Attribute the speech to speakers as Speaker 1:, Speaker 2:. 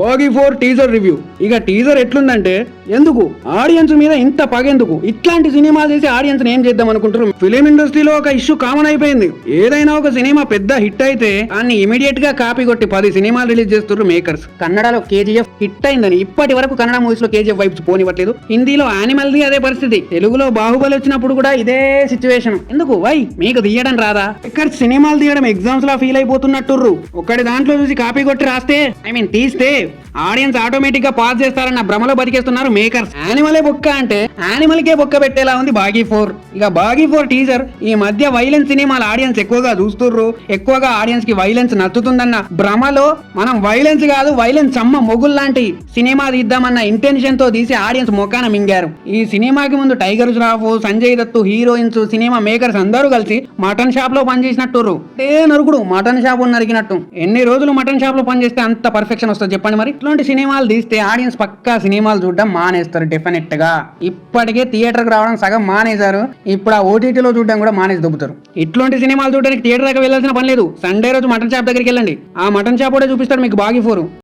Speaker 1: Baaghi 4 teaser review. ఇక teaser ఎట్లుందంటే, ఎందుకు ఆడియన్స్ మీద ఇంత పగెందుకు, ఇట్లాంటి సినిమాలు చేసి ఆడియన్స్ ఏం చేద్దాం అనుకుంటారు. ఫిలిం ఇండస్ట్రీలో ఒక ఇష్యూ కామన్ అయిపోయింది. ఏదైనా ఒక సినిమా పెద్ద హిట్ అయితే అన్ని ఇమీడియట్ గా కాపీ కొట్టి 10 సినిమాలు రిలీజ్ చేస్తున్నారు మేకర్స్. కన్నడలో కేజీఎఫ్ హిట్ అయిందని ఇప్పటి వరకు కన్నడ మూవీస్ లో కేజీఎఫ్ వైబ్స్ పోనివ్వట్లేదు. హిందీలో యానిమల్ ది అదే పరిస్థితి. తెలుగులో బాహుబలి వచ్చినప్పుడు కూడా ఇదే సిచ్యువేషన్. ఎందుకు వై మీకు తీయడం రాదా? ఇక్కడ సినిమాలు తీయడం ఎగ్జామ్స్ లా ఫీల్ అయిపోతున్నట్టుర్రు. ఒక్కడి దాంట్లో చూసి కాపీ కొట్టి రాస్తే తీస్తే ఆడియన్స్ ఆటోమేటిక్ గా పాస్ చేస్తారన్న భ్రమలో బతికేస్తున్నారు మేకర్స్. యానిమలే బొక్క అంటే యానిమల్ కే బొక్క పెట్టేలా ఉంది బాగీ 4. ఇక బాగీ 4 టీజర్ ఈ మధ్య వైలెన్స్ సినిమాలు ఆడియన్స్ ఎక్కువగా చూస్తుర్రు, ఎక్కువగా ఆడియన్స్ కి వైలెన్స్ నచ్చుతుందన్న భ్రమలో మనం వైలెన్స్ కాదు వైలెన్స్ అమ్మ మొగుల్ లాంటి సినిమా తీద్దామన్న ఇంటెన్షన్ తో తీసి ఆడియన్స్ మొక్కాన మింగారు. ఈ సినిమాకి ముందు tiger Shroff, Sanjay Dutt heroines, cinema makers అందరూ కలిసి మటన్ షాప్ లో పనిచేసినట్టుర్రు. నరుకుడు మటన్ షాప్ నరికినట్టు. ఎన్ని రోజులు మటన్ షాప్ లో పనిచేస్తే అంత పర్ఫెక్షన్ వస్తుంది చెప్పండి మరి. ఇట్లాంటి సినిమాలు తీస్తే ఆడియన్స్ పక్కా సినిమాలు చూడడం మానేస్తారు డెఫినెట్ గా. ఇప్పటికే థియేటర్ కి రావడం సగం మానేశారు, ఇప్పుడు ఆ ఓటీటీలో చూడడం కూడా మానేసి దొబ్బుతారు. ఇట్లాంటి సినిమాలు చూడడానికి థియేటర్ దాకా వెళ్ళాల్సిన పని లేదు. సండే రోజు మటన్ షాప్ దగ్గరికి వెళ్ళండి, ఆ మటన్ షాప్ కూడా చూపిస్తాడు మీకు బాగీ 4.